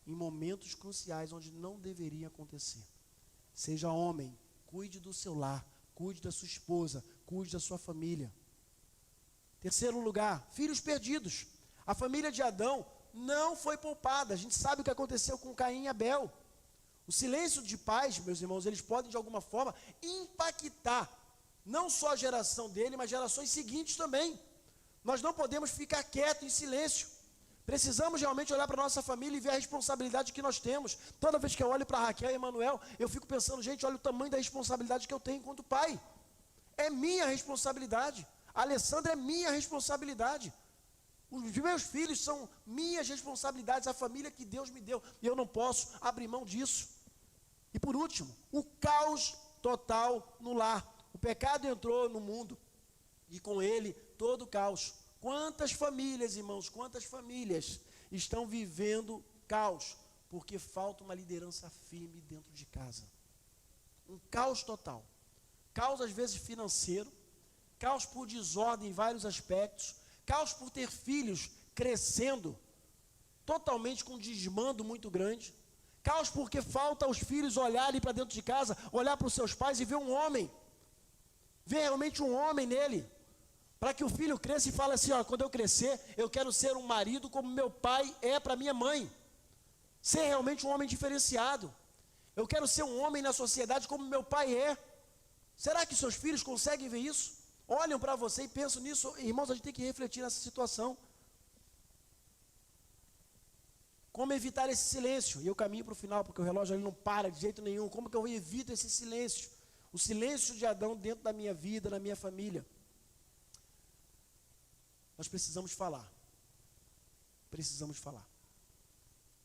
em momentos cruciais onde não deveria acontecer. Seja homem, cuide do seu lar, cuide da sua esposa, cuide da sua família. Terceiro lugar, filhos perdidos. A família de Adão não foi poupada. A gente sabe o que aconteceu com Caim e Abel. O silêncio de pais, meus irmãos, eles podem de alguma forma impactar não só a geração dele, mas gerações seguintes também. Nós não podemos ficar quietos em silêncio. Precisamos realmente olhar para a nossa família e ver a responsabilidade que nós temos. Toda vez que eu olho para Raquel e Emanuel, eu fico pensando, gente, olha o tamanho da responsabilidade que eu tenho enquanto pai. É minha responsabilidade. A Alessandra é minha responsabilidade. Os meus filhos são minhas responsabilidades, a família que Deus me deu. E eu não posso abrir mão disso. E por último, o caos total no lar. O pecado entrou no mundo e com ele todo o caos. Quantas famílias, irmãos, quantas famílias estão vivendo caos, porque falta uma liderança firme dentro de casa. Um caos total. Caos às vezes financeiro, caos por desordem em vários aspectos, caos por ter filhos crescendo totalmente com um desmando muito grande, caos porque falta aos filhos olharem para dentro de casa, olhar para os seus pais e ver um homem, ver realmente um homem nele, para que o filho cresça e fale assim, ó, quando eu crescer, eu quero ser um marido como meu pai é para minha mãe. Ser realmente um homem diferenciado. Eu quero ser um homem na sociedade como meu pai é. Será que seus filhos conseguem ver isso? Olham para você e pensam nisso. Irmãos, a gente tem que refletir nessa situação. Como evitar esse silêncio? E eu caminho para o final, porque o relógio ali não para de jeito nenhum. Como que eu evito esse silêncio? O silêncio de Adão dentro da minha vida, na minha família. Nós precisamos falar. Precisamos falar.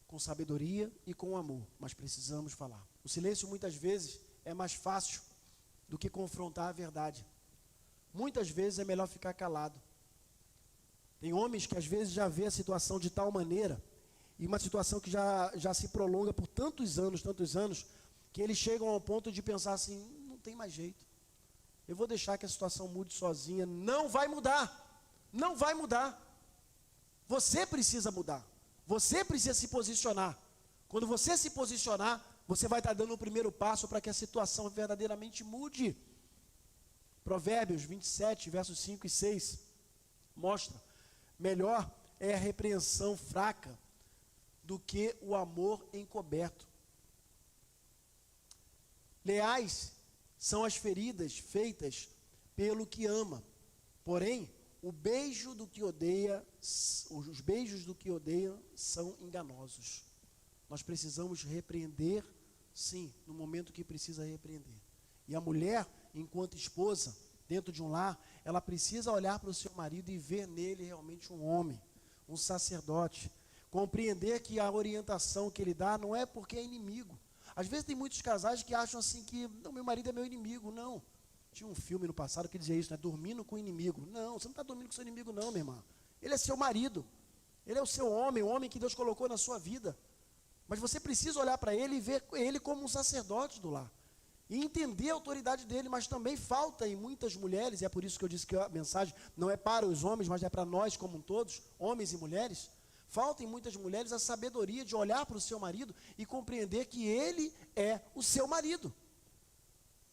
Com sabedoria e com amor, mas precisamos falar. O silêncio muitas vezes é mais fácil do que confrontar a verdade. Muitas vezes é melhor ficar calado. Tem homens que às vezes já vê a situação de tal maneira, e uma situação que já se prolonga por tantos anos, que eles chegam ao ponto de pensar assim, não tem mais jeito. Eu vou deixar que a situação mude sozinha. Não vai mudar. Não vai mudar. Você precisa mudar. Você precisa se posicionar. Quando você se posicionar, você vai estar dando o primeiro passo para que a situação verdadeiramente mude. Provérbios 27, versos 5 e 6, mostra, melhor é a repreensão fraca do que o amor encoberto. Leais são as feridas feitas pelo que ama, porém, os beijos do que odeia são enganosos. Nós precisamos repreender, sim, no momento que precisa repreender. E a mulher, enquanto esposa, dentro de um lar, ela precisa olhar para o seu marido e ver nele realmente um homem, um sacerdote. Compreender que a orientação que ele dá não é porque é inimigo. Às vezes tem muitos casais que acham assim que, não, meu marido é meu inimigo. Não. Tinha um filme no passado que dizia isso, né? Dormindo com o inimigo. Não, você não está dormindo com o seu inimigo não, minha irmã. Ele é seu marido. Ele é o seu homem, o homem que Deus colocou na sua vida. Mas você precisa olhar para ele e ver ele como um sacerdote do lar. E entender a autoridade dele, mas também falta em muitas mulheres, e é por isso que eu disse que a mensagem não é para os homens, mas é para nós como todos, homens e mulheres. Falta em muitas mulheres a sabedoria de olhar para o seu marido e compreender que ele é o seu marido.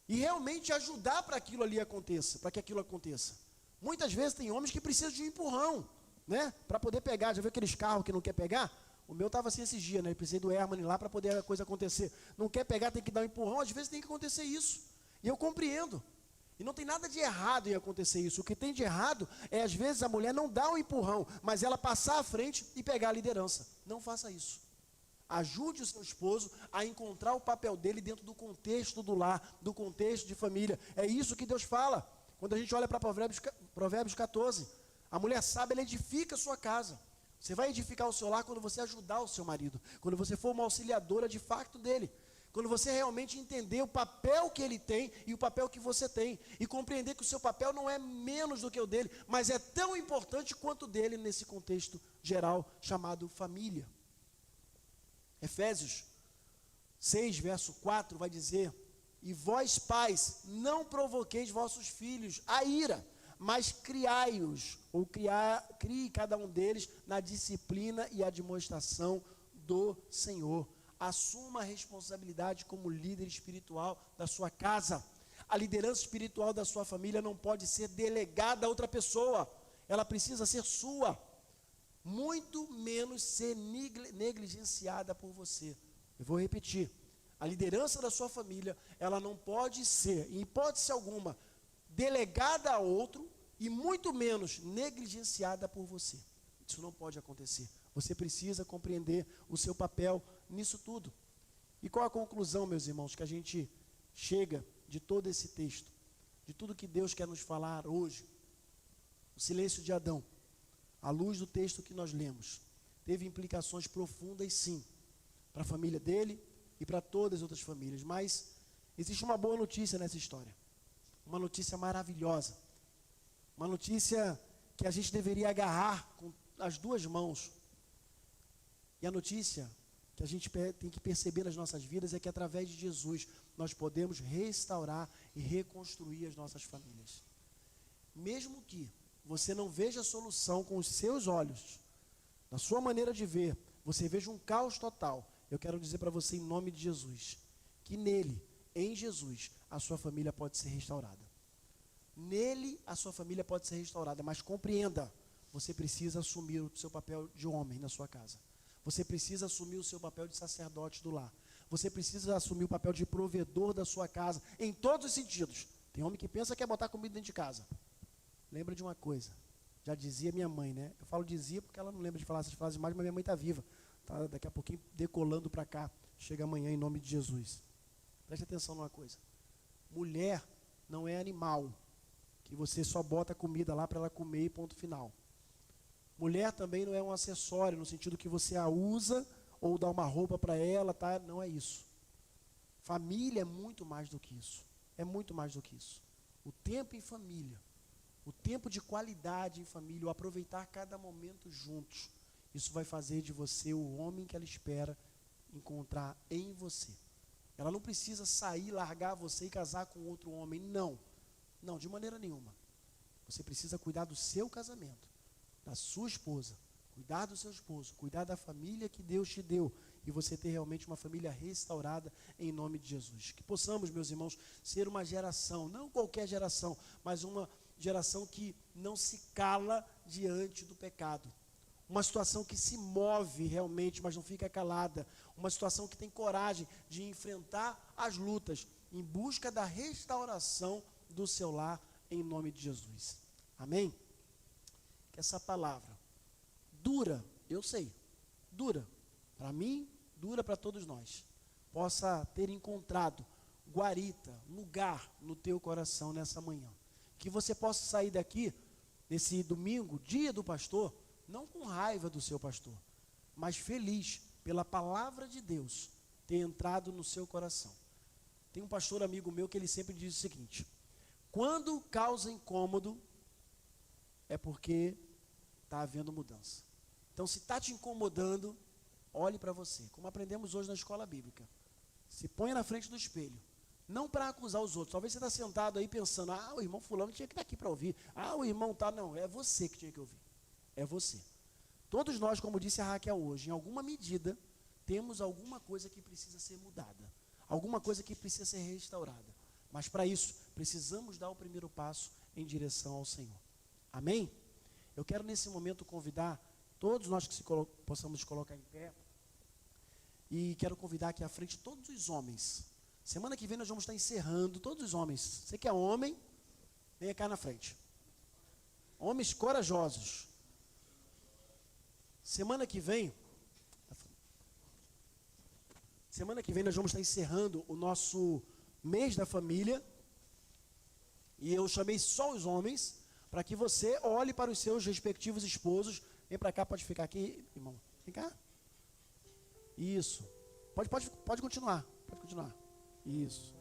E realmente ajudar para aquilo ali aconteça, para que aquilo aconteça. Muitas vezes tem homens que precisam de um empurrão, né? Para poder pegar. Já viu aqueles carros que não quer pegar? O meu estava assim esses dias, né? Eu precisei do Herman lá para poder a coisa acontecer. Não quer pegar, tem que dar um empurrão. Às vezes tem que acontecer isso. E eu compreendo. E não tem nada de errado em acontecer isso. O que tem de errado é, às vezes, a mulher não dar um empurrão, mas ela passar à frente e pegar a liderança. Não faça isso. Ajude o seu esposo a encontrar o papel dele dentro do contexto do lar, do contexto de família. É isso que Deus fala. Quando a gente olha para Provérbios 14, a mulher sábia, ela edifica a sua casa. Você vai edificar o seu lar quando você ajudar o seu marido, quando você for uma auxiliadora de facto dele, quando você realmente entender o papel que ele tem e o papel que você tem, e compreender que o seu papel não é menos do que o dele, mas é tão importante quanto o dele nesse contexto geral chamado família. Efésios 6, verso 4 vai dizer: e vós pais, não provoqueis vossos filhos a ira, mas criai-os, ou crie cada um deles na disciplina e admoestação do Senhor. Assuma a responsabilidade como líder espiritual da sua casa. A liderança espiritual da sua família não pode ser delegada a outra pessoa, ela precisa ser sua, muito menos ser negligenciada por você. Eu vou repetir, a liderança da sua família, ela não pode ser, em hipótese alguma, delegada a outro e muito menos negligenciada por você. Isso não pode acontecer. Você precisa compreender o seu papel nisso tudo. E qual a conclusão, meus irmãos, que a gente chega de todo esse texto, de tudo que Deus quer nos falar hoje? O silêncio de Adão, à luz do texto que nós lemos, teve implicações profundas, sim, para a família dele e para todas as outras famílias. Mas existe uma boa notícia nessa história. Uma notícia maravilhosa, uma notícia que a gente deveria agarrar com as duas mãos. E a notícia que a gente tem que perceber nas nossas vidas é que através de Jesus nós podemos restaurar e reconstruir as nossas famílias. Mesmo que você não veja a solução com os seus olhos, na sua maneira de ver, você veja um caos total, eu quero dizer para você em nome de Jesus, que nele, em Jesus, a sua família pode ser restaurada. Nele, a sua família pode ser restaurada, mas compreenda, você precisa assumir o seu papel de homem na sua casa. Você precisa assumir o seu papel de sacerdote do lar. Você precisa assumir o papel de provedor da sua casa, em todos os sentidos. Tem homem que pensa que é botar comida dentro de casa. Lembra de uma coisa, já dizia minha mãe, né? Eu falo dizia porque ela não lembra de falar essas frases mais, mas minha mãe está viva. Tá daqui a pouquinho decolando para cá. Chega amanhã em nome de Jesus. Preste atenção numa coisa. Mulher não é animal, que você só bota comida lá para ela comer e ponto final. Mulher também não é um acessório, no sentido que você a usa ou dá uma roupa para ela, tá? Não é isso. Família é muito mais do que isso. É muito mais do que isso. O tempo em família, o tempo de qualidade em família, o aproveitar cada momento juntos, isso vai fazer de você o homem que ela espera encontrar em você. Ela não precisa sair, largar você e casar com outro homem, não. Não, de maneira nenhuma. Você precisa cuidar do seu casamento, da sua esposa, cuidar do seu esposo, cuidar da família que Deus te deu e você ter realmente uma família restaurada em nome de Jesus. Que possamos, meus irmãos, ser uma geração, não qualquer geração, mas uma geração que não se cala diante do pecado. Uma situação que se move realmente, mas não fica calada. Uma situação que tem coragem de enfrentar as lutas em busca da restauração do seu lar em nome de Jesus. Amém? Que essa palavra dura, eu sei, dura para mim, dura para todos nós, possa ter encontrado guarita, lugar no teu coração nessa manhã. Que você possa sair daqui, nesse domingo, dia do pastor, não com raiva do seu pastor, mas feliz pela palavra de Deus ter entrado no seu coração. Tem um pastor amigo meu que ele sempre diz o seguinte: quando causa incômodo, é porque está havendo mudança. Então, se está te incomodando, olhe para você, como aprendemos hoje na escola bíblica. Se ponha na frente do espelho, não para acusar os outros. Talvez você está sentado aí pensando, o irmão fulano tinha que estar aqui para ouvir, o irmão tá, não, é você que tinha que ouvir, é você. Todos nós, como disse a Raquel hoje, em alguma medida, temos alguma coisa que precisa ser mudada, alguma coisa que precisa ser restaurada, mas para isso, precisamos dar o primeiro passo em direção ao Senhor. Amém? Eu quero nesse momento convidar todos nós que possamos colocar em pé, e quero convidar aqui à frente todos os homens. Semana que vem nós vamos estar encerrando, todos os homens. Você que é homem, venha cá na frente. Homens corajosos. Semana que vem nós vamos estar encerrando o nosso mês da família. E eu chamei só os homens, para que você olhe para os seus respectivos esposos. Vem para cá, pode ficar aqui, irmão. Vem cá. Isso. Pode continuar. Pode continuar. Isso.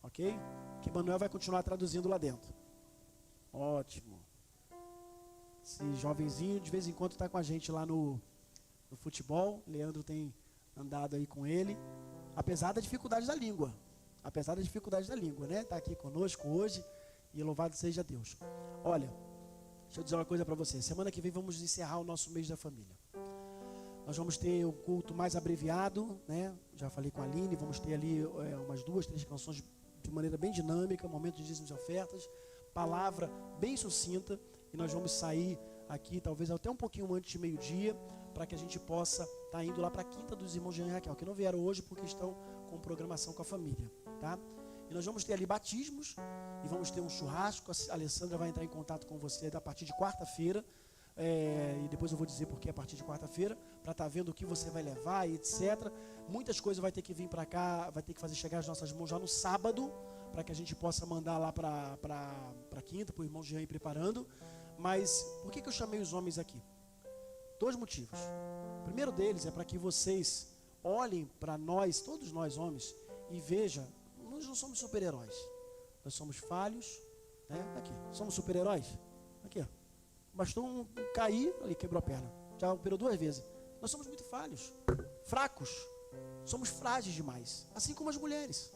Ok? Que Manuel vai continuar traduzindo lá dentro. Ótimo. Esse jovenzinho de vez em quando está com a gente lá no futebol. Leandro tem andado aí com ele. Apesar da dificuldade da língua. Né? Está aqui conosco hoje. E louvado seja Deus. Olha, deixa eu dizer uma coisa para você. Semana que vem vamos encerrar o nosso mês da família. Nós vamos ter um culto mais abreviado, né? Já falei com a Aline, vamos ter ali umas 2, 3 canções de maneira bem dinâmica, momento de dízimos e ofertas, palavra bem sucinta, e nós vamos sair aqui talvez até um pouquinho antes de meio-dia, para que a gente possa estar indo lá para a quinta dos irmãos Jean e Raquel, que não vieram hoje porque estão com programação com a família, tá? E nós vamos ter ali batismos, e vamos ter um churrasco. A Alessandra vai entrar em contato com você a partir de quarta-feira, e depois eu vou dizer porque a partir de quarta-feira, para estar vendo o que você vai levar e etc. Muitas coisas vai ter que vir para cá, vai ter que fazer chegar as nossas mãos já no sábado, para que a gente possa mandar lá para quinta, para o irmão Jean ir preparando. Mas por que eu chamei os homens aqui? 2 motivos. O primeiro deles é para que vocês olhem para nós, todos nós homens, e vejam, nós não somos super-heróis, nós somos falhos, né? Aqui, somos super-heróis? Aqui, ó. Bastou um cair, ali quebrou a perna, já operou 2 vezes. Nós somos muito falhos, fracos, somos frágeis demais, assim como as mulheres.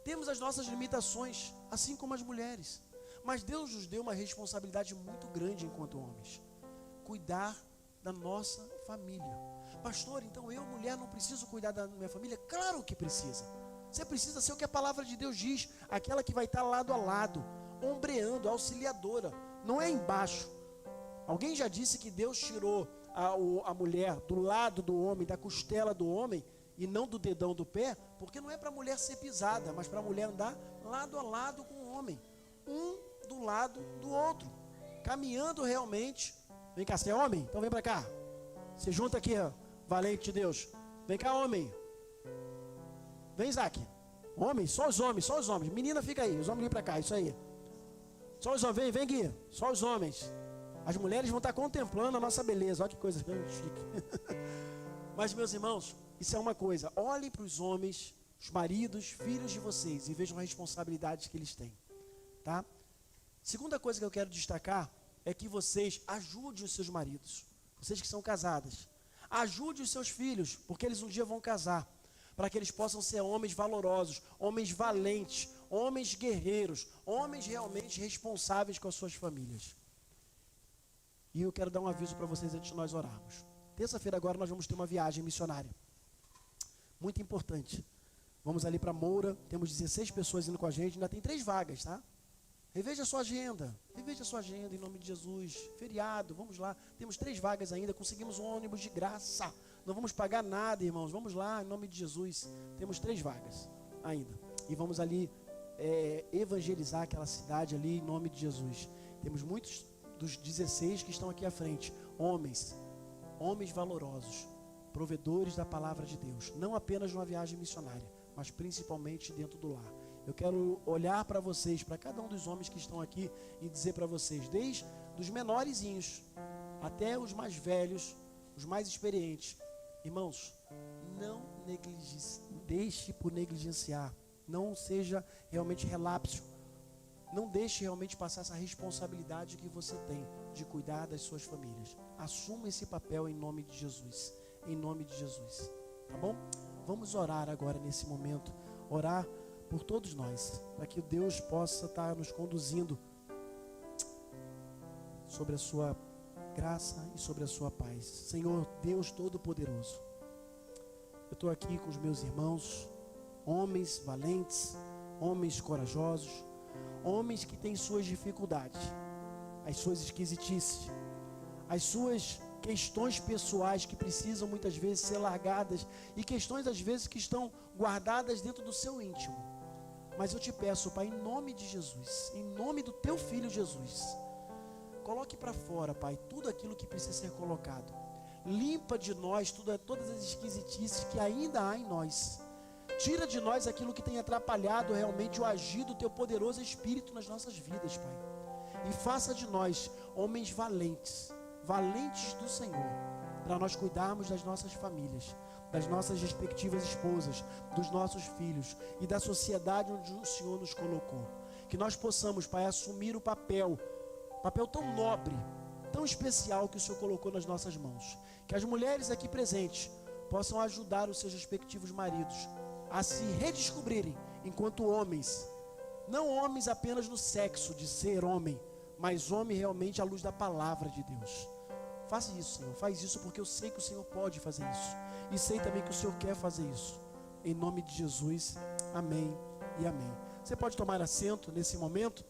Temos as nossas limitações, assim como as mulheres. Mas Deus nos deu uma responsabilidade muito grande enquanto homens: cuidar da nossa família. Pastor, então eu, mulher, não preciso cuidar da minha família? Claro que precisa. Você precisa ser o que a palavra de Deus diz, aquela que vai estar lado a lado, ombreando, auxiliadora, não é embaixo. Alguém já disse que Deus tirou a mulher do lado do homem, da costela do homem, e não do dedão do pé, porque não é para a mulher ser pisada, mas para a mulher andar lado a lado com o homem, um do lado do outro, caminhando realmente. Vem cá, você é homem? Então vem para cá. Se junta aqui, ó, valente de Deus. Vem cá, homem. Vem, Isaac. Homem, só os homens. Menina, fica aí, os homens vêm para cá, isso aí. Só os homens, vem Gui, só os homens. As mulheres vão estar contemplando a nossa beleza. Olha que coisa chique. Mas, meus irmãos, isso é uma coisa. Olhem para os homens, os maridos, filhos de vocês, e vejam a responsabilidade que eles têm, tá? Segunda coisa que eu quero destacar é que vocês ajudem os seus maridos. Vocês que são casadas, ajude os seus filhos, porque eles um dia vão casar, para que eles possam ser homens valorosos, homens valentes, homens guerreiros, homens realmente responsáveis com as suas famílias. E eu quero dar um aviso para vocês antes de nós orarmos. Terça-feira agora nós vamos ter uma viagem missionária, muito importante. Vamos ali para Moura, temos 16 pessoas indo com a gente, ainda tem 3 vagas, tá? Reveja a sua agenda em nome de Jesus. Feriado, vamos lá, temos 3 vagas ainda, conseguimos um ônibus de graça, não vamos pagar nada, irmãos, vamos lá em nome de Jesus, temos 3 vagas ainda, e vamos ali evangelizar aquela cidade ali em nome de Jesus. Temos muitos dos 16 que estão aqui à frente, homens valorosos, provedores da palavra de Deus, não apenas numa viagem missionária, mas principalmente dentro do lar. Eu quero olhar para vocês, para cada um dos homens que estão aqui e dizer para vocês, desde os menorzinhos até os mais velhos, os mais experientes, irmãos, não deixe por negligenciar, não seja realmente relapso, não deixe realmente passar essa responsabilidade que você tem de cuidar das suas famílias. Assuma esse papel em nome de Jesus, tá bom? Vamos orar agora nesse momento, orar por todos nós, para que Deus possa estar nos conduzindo sobre a sua graça e sobre a sua paz. Senhor Deus Todo-Poderoso, eu estou aqui com os meus irmãos, homens valentes, homens corajosos, homens que têm suas dificuldades, as suas esquisitices, as suas questões pessoais que precisam muitas vezes ser largadas e questões às vezes que estão guardadas dentro do seu íntimo. Mas eu te peço, Pai, em nome de Jesus, em nome do Teu Filho Jesus, coloque para fora, Pai, tudo aquilo que precisa ser colocado. Limpa de nós todas as esquisitices que ainda há em nós. Tira de nós aquilo que tem atrapalhado realmente o agir do Teu poderoso Espírito nas nossas vidas, Pai. E faça de nós homens valentes do Senhor, para nós cuidarmos das nossas famílias, das nossas respectivas esposas, dos nossos filhos e da sociedade onde o Senhor nos colocou. Que nós possamos, Pai, assumir o papel tão nobre, tão especial que o Senhor colocou nas nossas mãos. Que as mulheres aqui presentes possam ajudar os seus respectivos maridos a se redescobrirem enquanto homens, não homens apenas no sexo de ser homem, mas homem realmente à luz da palavra de Deus. Faça isso, Senhor, faz isso, porque eu sei que o Senhor pode fazer isso, e sei também que o Senhor quer fazer isso, em nome de Jesus, amém e amém. Você pode tomar assento nesse momento.